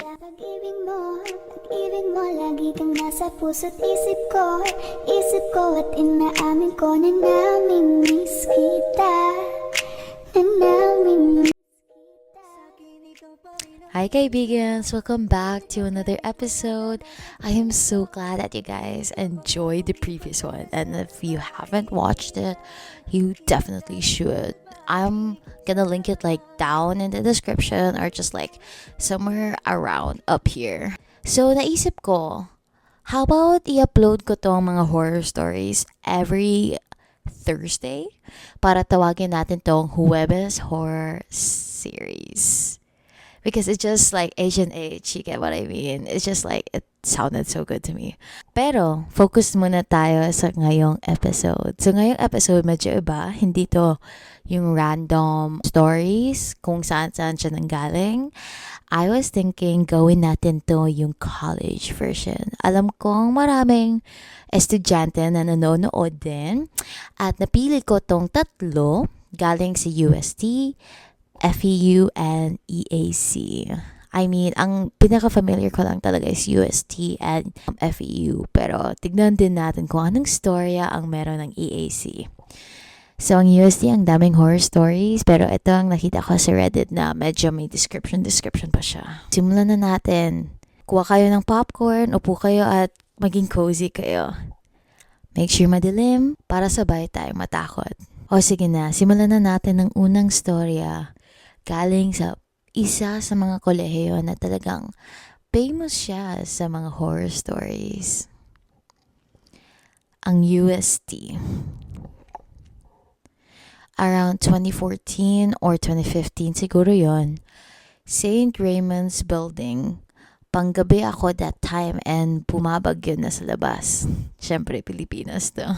Pag-ibig mo, lagi kang nasa puso't isip ko at inaamin ko na namimiss kita, na namimiss Hi kaibigan! Welcome back to another episode. I am so glad that you guys enjoyed the previous one, and if you haven't watched it, you definitely should. I'm gonna link it like down in the description or just like somewhere around up here. So naisip ko, how about i-upload ko tong mga horror stories every Thursday para tawagin natin tong Huwebes Horror Series. Because it's just like Asian age, you get what I mean? It's just like, it sounded so good to me. Pero, focus muna tayo sa ngayong episode. So, ngayong episode, medyo iba. Hindi to yung random stories kung saan-saan siya nanggaling. I was thinking, gawin natin to yung college version. Alam kong maraming estudyante na nanonood din. At napili ko tong tatlo galing sa UST, FEU, and EAC. I mean, ang pinaka-familiar ko lang talaga is UST and FEU. Pero tignan din natin kung anong storya ang meron ng EAC. So, ang UST, ang daming horror stories. Pero ito ang nakita ko sa Reddit na medyo may description pa siya. Simulan na natin. Kuha kayo ng popcorn, upo kayo at maging cozy kayo. Make sure madilim para sabay tayo matakot. O sige na, simulan na natin ang unang storya. Galing sa isa sa mga kolehiyo na talagang famous siya sa mga horror stories. Ang UST. Around 2014 or 2015 siguro yon, St. Raymond's Building. Panggabi ako that time and bumabagyo na sa labas. Siyempre, Pilipinas to.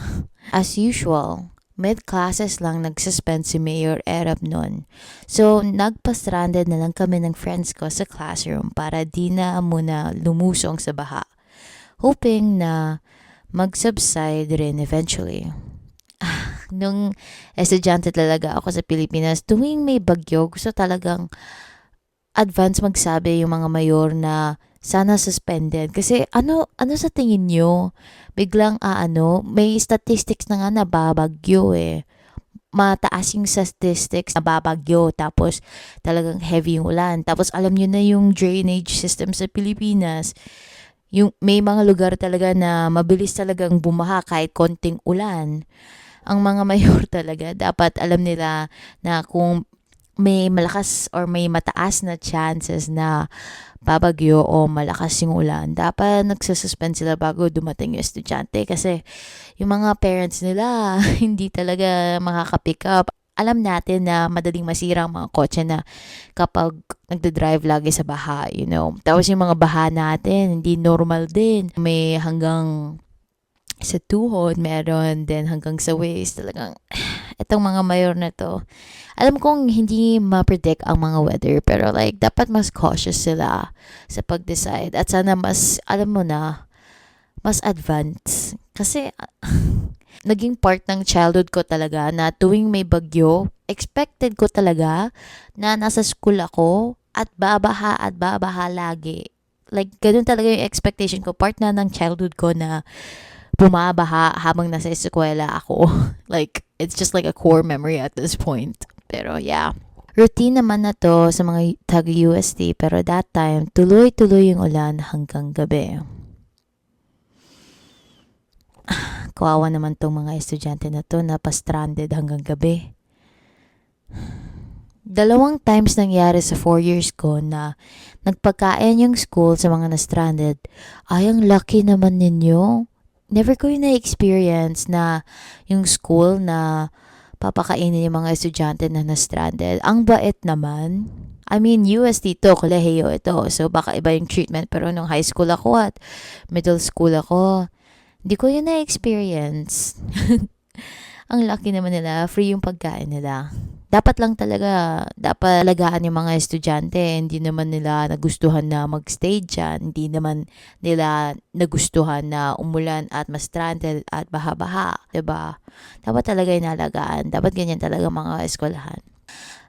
As usual, mid-classes lang nag-suspend si Mayor Erap nun. So, nagpa-stranded na lang kami ng friends ko sa classroom para di na muna lumusong sa baha. Hoping na mag-subside rin eventually. Nung estudyante talaga ako sa Pilipinas, tuwing may bagyo, gusto talagang advance magsabi yung mga mayor na sana suspended. Kasi ano sa tingin nyo? Biglang may statistics na nga na babagyo eh. Mataas yung statistics na babagyo, tapos talagang heavy yung ulan. Tapos alam nyo na yung drainage system sa Pilipinas. Yung may mga lugar talaga na mabilis talagang bumaha kahit konting ulan. Ang mga mayor talaga, dapat alam nila na kung may malakas or may mataas na chances na babagyo o malakas yung ulan, dapat nagsususpend sila bago dumating yung estudyante kasi yung mga parents nila hindi talaga makaka-pick up. Alam natin na madaling masira ang mga kotse na kapag nagda-drive lagi sa baha, you know. Tapos yung mga baha natin, hindi normal din. May hanggang sa tuhod, meron din hanggang sa waist. Talagang, itong mga mayor na to, alam kong hindi ma-predict ang mga weather, pero like, dapat mas cautious sila sa pag-decide. At sana mas, alam mo na, mas advance. Kasi, naging part ng childhood ko talaga na tuwing may bagyo, expected ko talaga na nasa school ako at babaha lagi. Like, ganun talaga yung expectation ko. Part na ng childhood ko na bumabaha habang nasa eskwela ako. Like, it's just like a core memory at this point. Pero yeah, routine naman na to sa mga taga-UST, pero that time, tuloy-tuloy yung ulan hanggang gabi. Kawawa naman tong mga estudyante na to na pa-stranded hanggang gabi. 2 times nangyari sa 4 years ko na nagpagkain yung school sa mga na-stranded. Ay, ang lucky naman ninyo. Never ko yung na-experience na yung school na papakainin yung mga estudyante na na-stranded. Ang bait naman. I mean, UST to, kolehiyo ito. So, baka iba yung treatment. Pero nung high school ako at middle school ako, hindi ko yun na-experience. Ang lucky naman nila. Free yung pagkain nila. Dapat lang talaga, dapat alagaan yung mga estudyante. Hindi naman nila nagustuhan na mag-stay dyan. Hindi naman nila nagustuhan na umulan at ma-stranded at baha-baha. Diba? Dapat talaga inalagaan. Dapat ganyan talaga mga eskwelahan.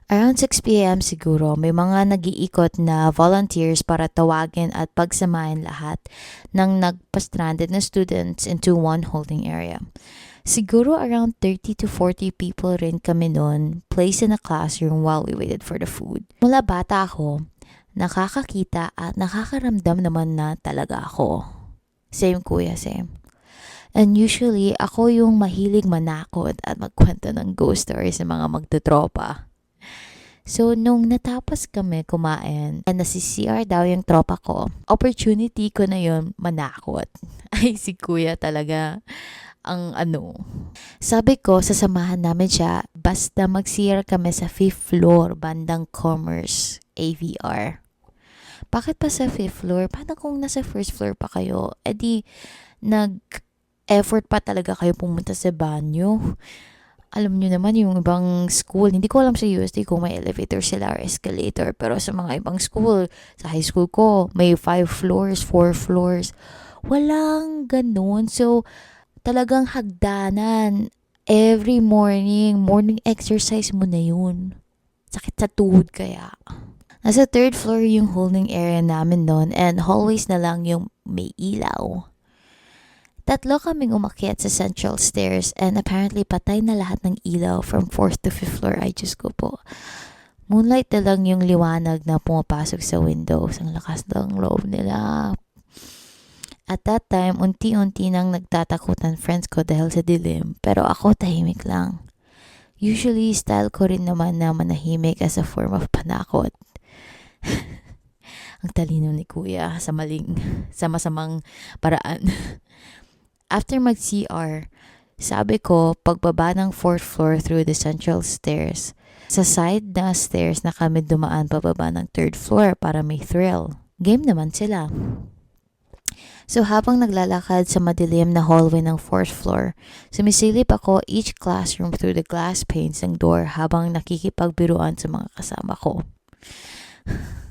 Around 6 p.m. siguro, may mga nag-iikot na volunteers para tawagin at pagsamahin lahat ng nagpa-stranded na students into one holding area. Siguro around 30 to 40 people rin kami noon, placed in a classroom while we waited for the food. Mula bata ako, nakakakita at nakakaramdam naman na talaga ako. Same kuya, same. And usually, ako yung mahilig manakot at magkwento ng ghost stories sa mga magtutropa. So, nung natapos kami kumain, and nasi-CR daw yung tropa ko, opportunity ko na yun manakot. Ay, si kuya talaga ang Sabi ko, sasamahan namin siya basta mag-CR kami sa 5th floor, bandang Commerce, AVR. Bakit pa sa 5th floor? Paano kung nasa 1st floor pa kayo? E di, nag-effort pa talaga kayo pumunta sa banyo. Alam nyo naman yung ibang school, hindi ko alam sa UST kung may elevator sila or escalator, pero sa mga ibang school, sa high school ko, may 5 floors, 4 floors. Walang ganun. So, talagang hagdanan. Every morning exercise mo na yun. Sakit sa tuhod kaya. Nasa 3rd floor yung holding area namin noon and hallways na lang yung may ilaw. Tatlo kaming umakyat sa central stairs and apparently patay na lahat ng ilaw from 4th to 5th floor. Ay, Diyos ko po. Moonlight na lang yung liwanag na pumapasok sa windows. Ang lakas ng loob nila. At that time, unti-unti nang nagtatakutan friends ko dahil sa dilim. Pero ako tahimik lang. Usually, style ko rin naman na manahimik as a form of panakot. Ang talino ni kuya sa masamang paraan. After mag-CR, sabi ko, pagbaba ng 4th floor through the central stairs, sa side na stairs na kami dumaan pababa ng 3rd floor para may thrill. Game naman sila. So habang naglalakad sa madilim na hallway ng 4th floor, sumisilip ako each classroom through the glass panes ng door habang nakikipagbiruan sa mga kasama ko.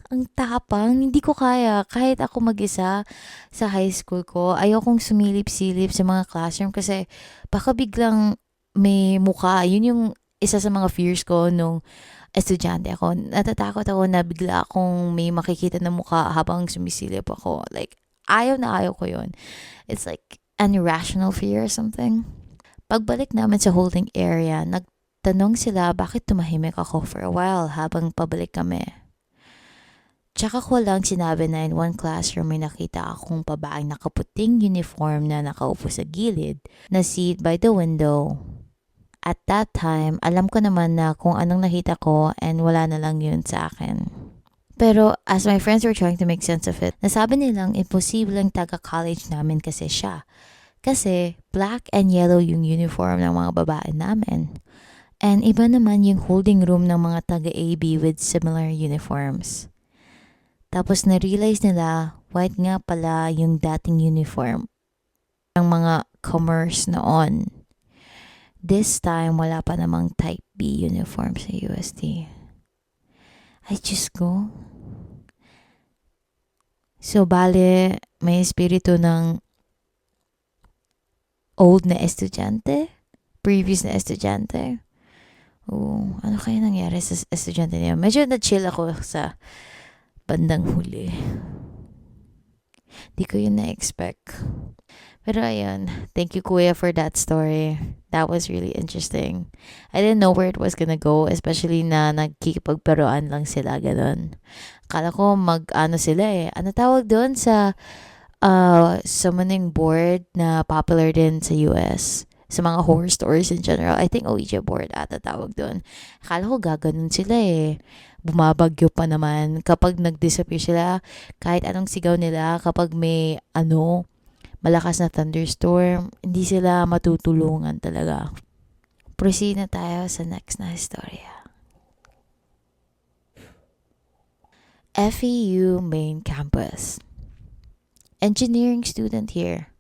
Ang tapang, hindi ko kaya. Kahit ako mag-isa sa high school ko, ayokong sumilip-silip sa mga classroom kasi baka biglang may mukha. Yun yung isa sa mga fears ko nung estudyante ako. Natatakot ako na bigla akong may makikita na mukha habang sumisilip ako. Like, ayaw na ayaw ko yun. It's like an irrational fear or something. Pagbalik namin sa holding area, nagtanong sila bakit tumahimik ako for a while habang pabalik kami. Tsaka ko lang sinabi na in one classroom may nakita akong babaeng nakaputing uniform na nakaupo sa gilid na seat by the window. At that time, alam ko naman na kung anong nakita ko and wala na lang yun sa akin. Pero as my friends were trying to make sense of it, nasabi nilang imposibleng taga-college namin kasi siya. Kasi black and yellow yung uniform ng mga babae namin. And iba naman yung holding room ng mga taga-AB with similar uniforms. Tapos na-realize nila, white nga pala yung dating uniform ng mga commerce noon. This time, wala pa namang type B uniform sa UST. Ay, Diyos ko. So, bale, may espiritu ng old na estudyante? Previous na estudyante? Ano kaya nangyari sa estudyante niya? Medyo na-chill ako sa bandang huli. Di ko yun na-expect. Pero ayun, thank you kuya for that story. That was really interesting. I didn't know where it was gonna go, especially na nagkikipagparoan lang sila, ganun. Akala ko sila eh. Ano tawag doon sa summoning board na popular din sa US? Sa mga horror stories in general. I think Ouija board ata tawag doon. Akala ko gaganon sila eh. Bumabagyo pa naman. Kapag nag-disappear sila, kahit anong sigaw nila, kapag may malakas na thunderstorm, hindi sila matutulungan talaga. Proceed na tayo sa next na istorya. FEU Main Campus. Engineering student here.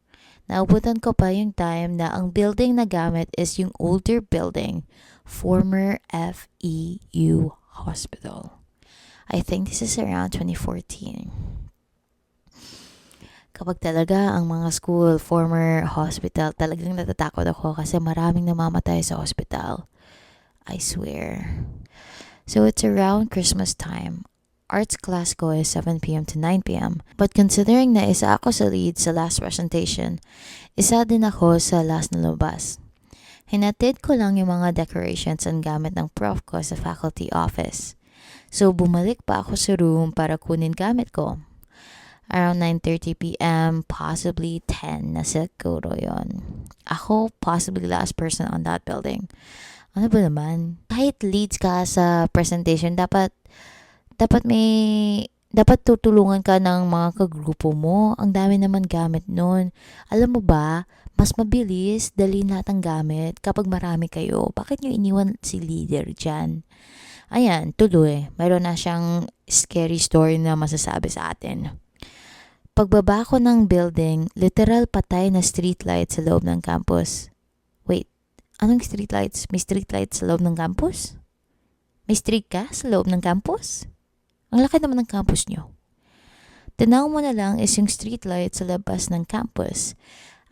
Naubutan ko pa yung time na ang building na gamit is yung older building, former FEU Hospital. I think this is around 2014. Kapag talaga ang mga school, former hospital, talagang natatakot ako kasi maraming namamatay sa hospital. I swear. So it's around Christmas time. Arts class ko is 7 p.m. to 9 p.m. But considering na isa ako sa lead sa last presentation, isa din ako sa last na lumabas. Hinatid ko lang yung mga decorations and gamit ng prof ko sa faculty office. So bumalik pa ako sa room para kunin gamit ko. Around 9:30 p.m., possibly 10 na siguro yon. Ako, possibly last person on that building. Ano ba naman? Kahit leads ka sa presentation, dapat tutulungan ka ng mga kagrupo mo. Ang dami naman gamit nun. Alam mo ba, mas mabilis dali lahat ng gamit kapag marami kayo. Bakit nyo iniwan si leader dyan? Ayan, tuloy. Mayroon na siyang scary story na masasabi sa atin. Pagbaba ko ng building, literal patay na streetlight sa loob ng campus. Wait, anong streetlights? May streetlights sa loob ng campus? May street ka sa loob ng campus? Ang laki naman ng campus nyo. Tanaw mo na lang is yung streetlight sa labas ng campus.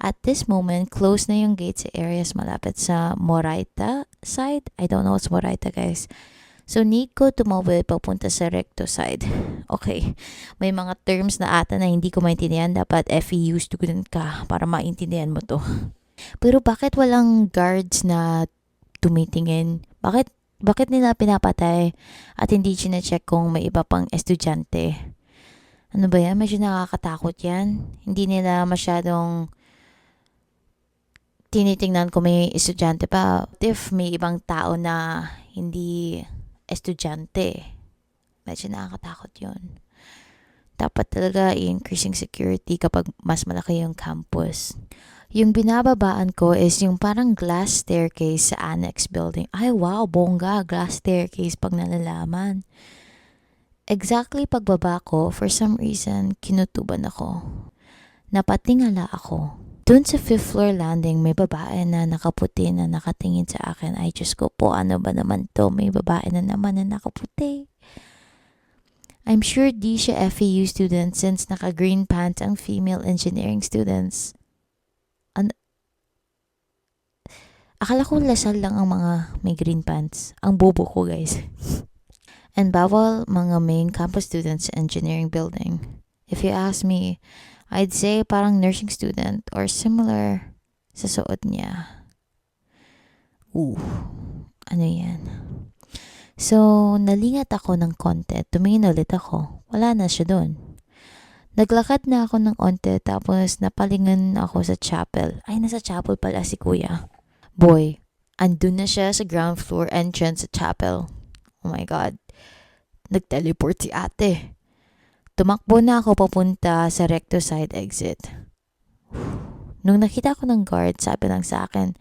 At this moment, close na yung gate sa areas malapit sa Moraita side. I don't know what's Moraita, guys. So, need ko tumawid papunta sa Recto side. Okay, may mga terms na ata na hindi ko maintindihan. Dapat FEU student ka para maintindihan mo to. Pero bakit walang guards na tumitingin? Bakit nila pinapatay at hindi sina-check kung may iba pang estudyante? Ano ba yan? Medyo nakakatakot yan. Hindi nila masyadong tinitingnan kung may estudyante pa. If may ibang tao na hindi estudyante, medyo nakakatakot yun. Dapat talaga i-increasing security kapag mas malaki yung campus. Yung binababaan ko is yung parang glass staircase sa annex building. Ay wow, bongga, glass staircase pag nalalaman. Exactly pagbaba ko, for some reason, kinutuban ako. Napatingala ako. Doon sa 5th floor landing, may babae na nakaputi na nakatingin sa akin. Ay, Diyos ko po, ano ba naman to? May babae na naman na nakaputi. I'm sure di siya FEU student since naka-green pants ang female engineering students. Akala ko lasal lang ang mga may green pants. Ang bobo ko, guys. And bawal mga main campus students sa engineering building. If you ask me, I'd say parang nursing student or similar sa suot niya. Ano yan? So, nalingat ako ng konti. Tumingin ulit ako. Wala na siya doon. Naglakad na ako ng onte tapos napalingan ako sa chapel. Ay, nasa chapel pala si kuya. Boy, andun na siya sa ground floor entrance sa chapel. Oh my God. Nag-teleport si ate. Tumakbo na ako papunta sa recto side exit. Nung nakita ko ng guard, sabi lang sa akin,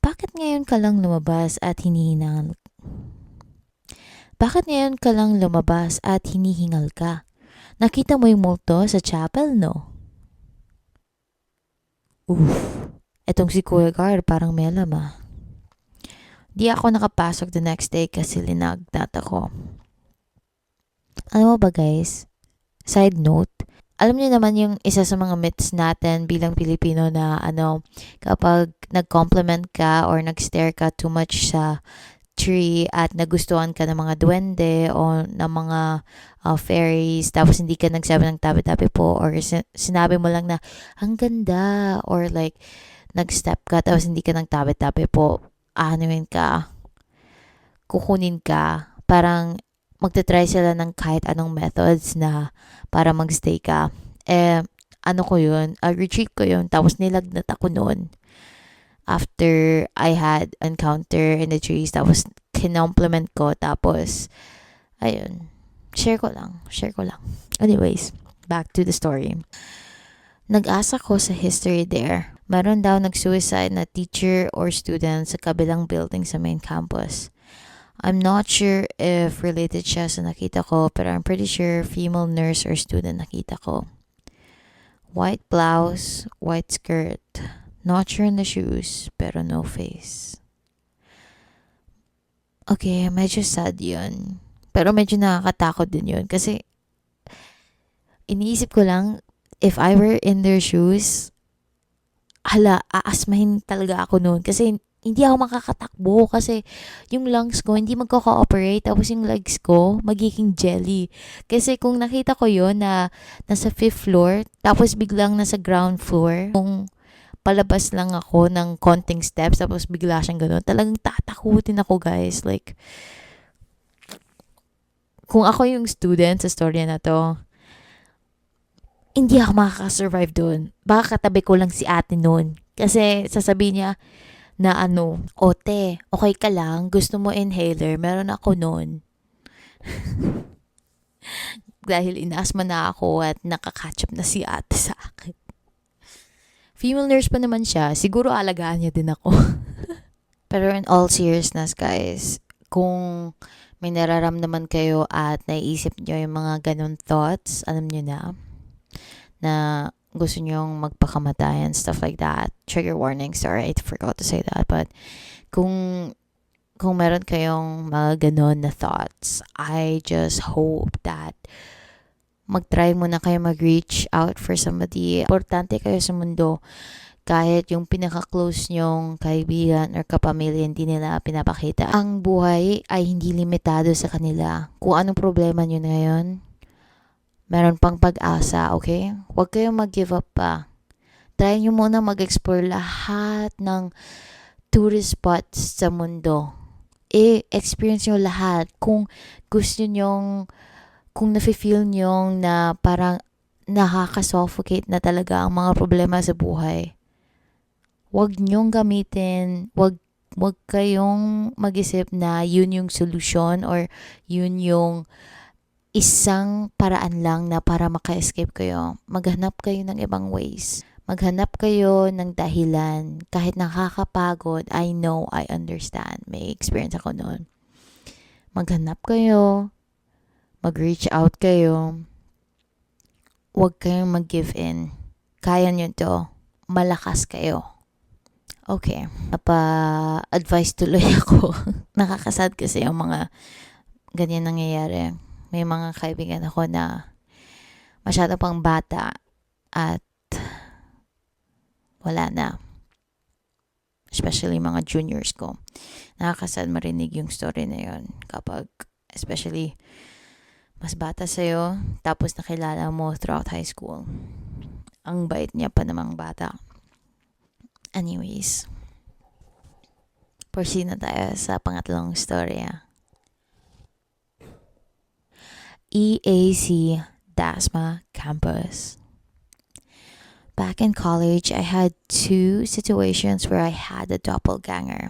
bakit ngayon ka lang lumabas at hinihingal? Bakit ngayon ka lang lumabas at hinihingal ka? Nakita mo yung multo sa chapel, no? Etong si Kuya Guard parang may alam ah. Di ako nakapasok the next day kasi linagnat ako. Alam mo ba guys? Side note, alam niyo naman yung isa sa mga myths natin bilang Pilipino na kapag nag-compliment ka or nag-stare ka too much sa tree at nagustuhan ka ng mga duwende o ng mga fairies tapos hindi ka nagsabi ng tabi-tabi po or sinabi mo lang na ang ganda or like nag-step ka tapos hindi ka ng tabi-tabi po, kukunin ka, parang magte-try sila ng kahit anong methods na para magstay ka. Retreat ko yun, tapos nilagnat ako noon. After I had encounter in the trees, tapos kinompliment ko, tapos, ayun, share ko lang. Anyways, back to the story. Nag-asa ko sa history there. Meron daw nag-suicide na teacher or student sa kabilang building sa main campus. I'm not sure if related siya sa nakita ko, pero I'm pretty sure female nurse or student nakita ko. White blouse, white skirt. Not sure on the shoes, pero no face. Okay, medyo sad yun. Pero medyo nakakatakot din yun. Kasi, iniisip ko lang, if I were in their shoes, aasmahin talaga ako noon. Kasi, hindi ako makakatakbo kasi yung lungs ko hindi magko-cooperate tapos yung legs ko magiging jelly. Kasi kung nakita ko yon na nasa 5th floor tapos biglang nasa ground floor, kung palabas lang ako ng konting steps tapos bigla siyang gano'n, talagang tatakutin ako guys. Like, kung ako yung student sa story na to, hindi ako makakasurvive doon. Baka katabi ko lang si ate noon. Kasi sasabihin niya na Ote, okay ka lang? Gusto mo inhaler? Meron ako noon. Dahil inaasma na ako at nakakatch up na si ate sa akin. Female nurse pa naman siya. Siguro alagaan niya din ako. Pero in all seriousness guys, kung may nararamdaman kayo at naiisip niyo yung mga ganun thoughts, alam niyo na gusto nyong magpakamatay and stuff like that. Trigger warning, sorry, I forgot to say that. But kung meron kayong mga ganon na thoughts, I just hope that mag-try muna kayo mag-reach out for somebody. Importante kayo sa mundo. Kahit yung pinaka-close nyong kaibigan or kapamilya hindi nila pinapakita. Ang buhay ay hindi limitado sa kanila. Kung anong problema nyo ngayon, meron pang pag-asa, okay? Huwag kayong mag-give up pa. Try nyo muna mag-explore lahat ng tourist spots sa mundo. I-experience nyo lahat. Kung gusto nyong, kung nafe-feel nyo na parang nakaka-suffocate na talaga ang mga problema sa buhay, huwag nyong gamitin, huwag kayong mag-isip na yun yung solution or yun yung isang paraan lang na para maka-escape kayo. Maghanap kayo ng ibang ways. Maghanap kayo ng dahilan. Kahit nakakapagod, I know, I understand. May experience ako noon. Maghanap kayo. Mag-reach out kayo. Huwag kayong mag-give in. Kaya nyo to. Malakas kayo. Okay. Napa-advise tuloy ako. Nakakasad kasi yung mga ganyan nangyayari. May mga kaibigan ako na masyado pang bata at wala na. Especially mga juniors ko. Nakakasad marinig yung story na yun. Kapag, especially, mas bata sa'yo, tapos nakilala mo throughout high school. Ang bait niya pa namang bata. Anyways, proceed na tayo sa pangatlong storya. EAC Dasma campus. Back in college, I had 2 situations where I had a doppelganger.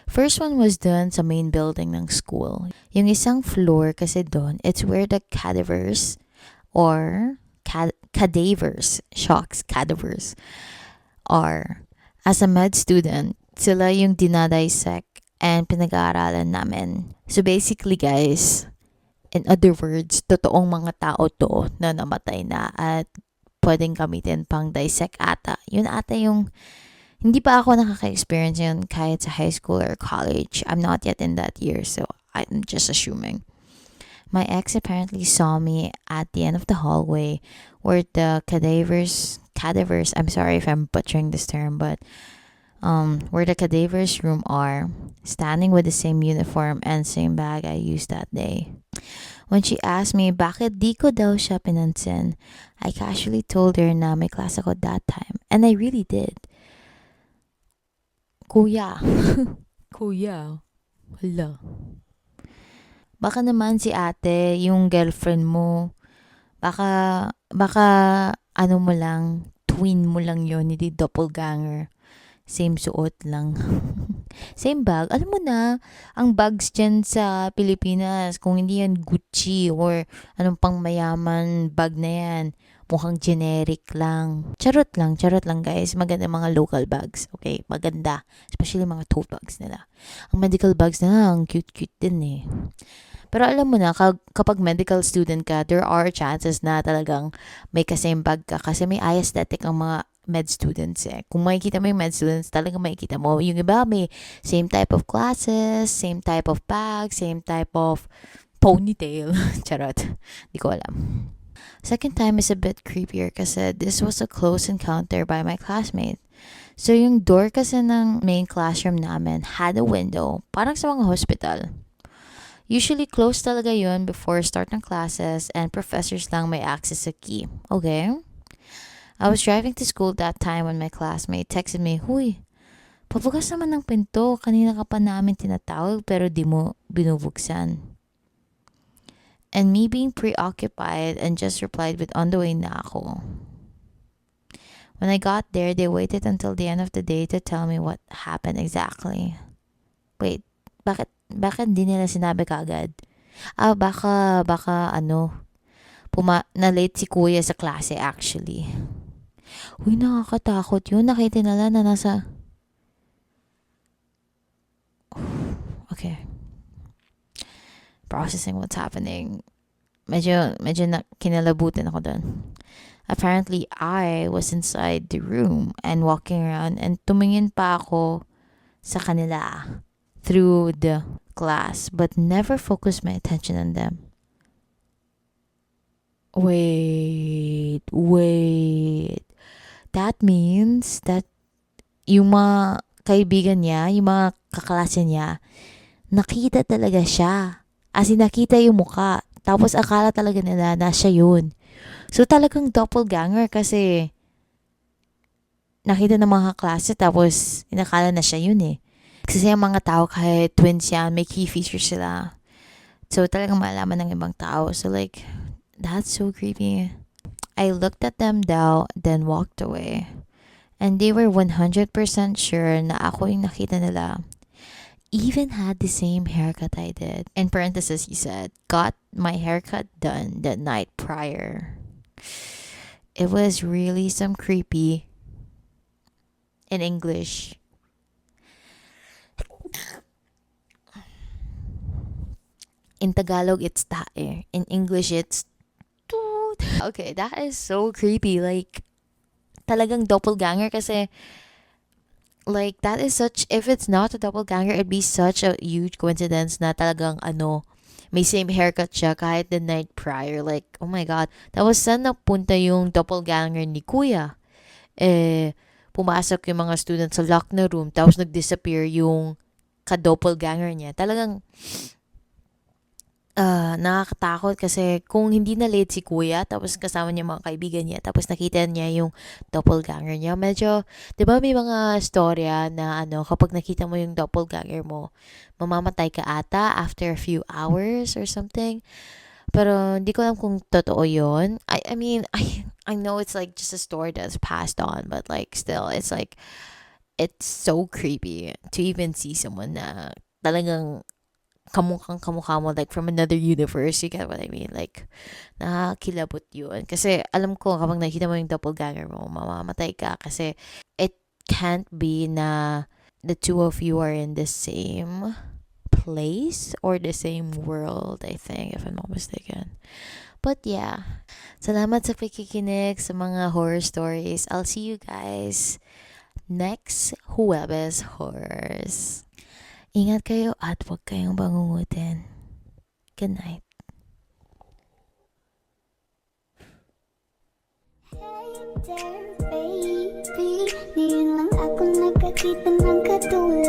First one was done sa main building ng school. Yung isang floor kasi doon, it's where the cadavers or cadavers are. As a med student, sila yung dinadissect and pinag-aaralan namin. So basically guys, in other words, totoong mga tao to na namatay na at pwedeng gamitin pang dissect ata. Yun ata yung, hindi pa ako nakaka-experience yun kahit sa high school or college. I'm not yet in that year, so I'm just assuming. My ex apparently saw me at the end of the hallway where the cadavers, I'm sorry if I'm butchering this term, but where the cadavers room are, standing with the same uniform and same bag I used that day. When she asked me bakit di ko daw siya pinansin, I casually told her na may class ako that time. And I really did. Kuya. Kuya. Hala. Baka naman si ate, yung girlfriend mo, baka ano mo lang, twin mo lang yun, hindi doppelganger. Same suot lang. Same bag. Alam mo na, ang bags dyan sa Pilipinas, kung hindi yan Gucci or anong pang mayaman bag na yan, mukhang generic lang. Charot lang guys. Maganda mga local bags. Okay, maganda. Especially mga tote bags nila. Ang medical bags nila, ang cute-cute din eh. Pero alam mo na, kapag medical student ka, there are chances na talagang may kasame bag ka kasi may eye aesthetic ang mga med students eh. Kung makikita mo yung med students, talagang makikita mo. Yung iba may same type of glasses, same type of bag, same type of ponytail. Charot. Di ko alam. Second time is a bit creepier kasi this was a close encounter by my classmate. So yung door kasi ng main classroom namin had a window, parang sa mga hospital. Usually closed talaga yun before start ng classes and professors lang may access sa key. Okay? I was driving to school that time when my classmate texted me, "Huy, pabukas naman ng pinto. Kanina ka pa namin tinatawag pero di mo binubuksan." And me being preoccupied and just replied with on the way na ako. When I got there, they waited until the end of the day to tell me what happened exactly. Wait, bakit di nila sinabi kaagad? Baka na-late si kuya sa klase actually. Uy, nakakatakot yun. Nakita nila na nasa... Okay. Processing what's happening. Medyo kinalabutan ako dun. Apparently, I was inside the room and walking around and tumingin pa ako sa kanila through the class but never focused my attention on them. Wait. That means that yung mga kaibigan niya, yung mga kaklase niya, nakita talaga siya. As in, nakita yung muka. Tapos akala talaga nila na siya yun. So talagang doppelganger kasi nakita ng mga klase tapos inakala na siya yun eh. Kasi yung mga tao kahit twins yan, may key features sila. So talagang malaman ng ibang tao. So like, that's so creepy. I looked at them down, then walked away. And they were 100% sure na ako yung nakita nila. Even had the same haircut I did. In parentheses, he said, got my haircut done the night prior. It was really some creepy in English. In Tagalog, it's tae. In English, it's toot. Okay, that is so creepy. Like, talagang doppelganger kasi like that is such, if it's not a doppelganger, it'd be such a huge coincidence na talagang may same haircut siya kahit the night prior. Like, oh my god, that was saan napunta yung doppelganger ni kuya. Pumasok yung mga students sa lock na room tapos nag-disappear yung ka-doppelganger niya. Talagang nakakatakot kasi kung hindi na late si kuya tapos kasama niya mga kaibigan niya tapos nakita niya yung doppelganger niya, medyo, di ba may mga storya na kapag nakita mo yung doppelganger mo, mamamatay ka ata after a few hours or something. Pero hindi ko alam kung totoo yun. I mean, I know it's like just a story that's passed on, but like still, it's like, it's so creepy to even see someone na talagang kamukha mo like from another universe. You get what I mean? Like, nakakilabot yun. Kasi alam ko kapag nakita mo yung doppelganger mo, mamamatay ka kasi it can't be na the two of you are in the same place or the same world, I think, if I'm not mistaken. But yeah, salamat sa pakikinig sa mga horror stories. I'll see you guys next Huwebes Horrors. Ingat kayo at huwag kayong bangungutin. Good night. Hey there, baby. Ngayon lang ako nakakita ng katulad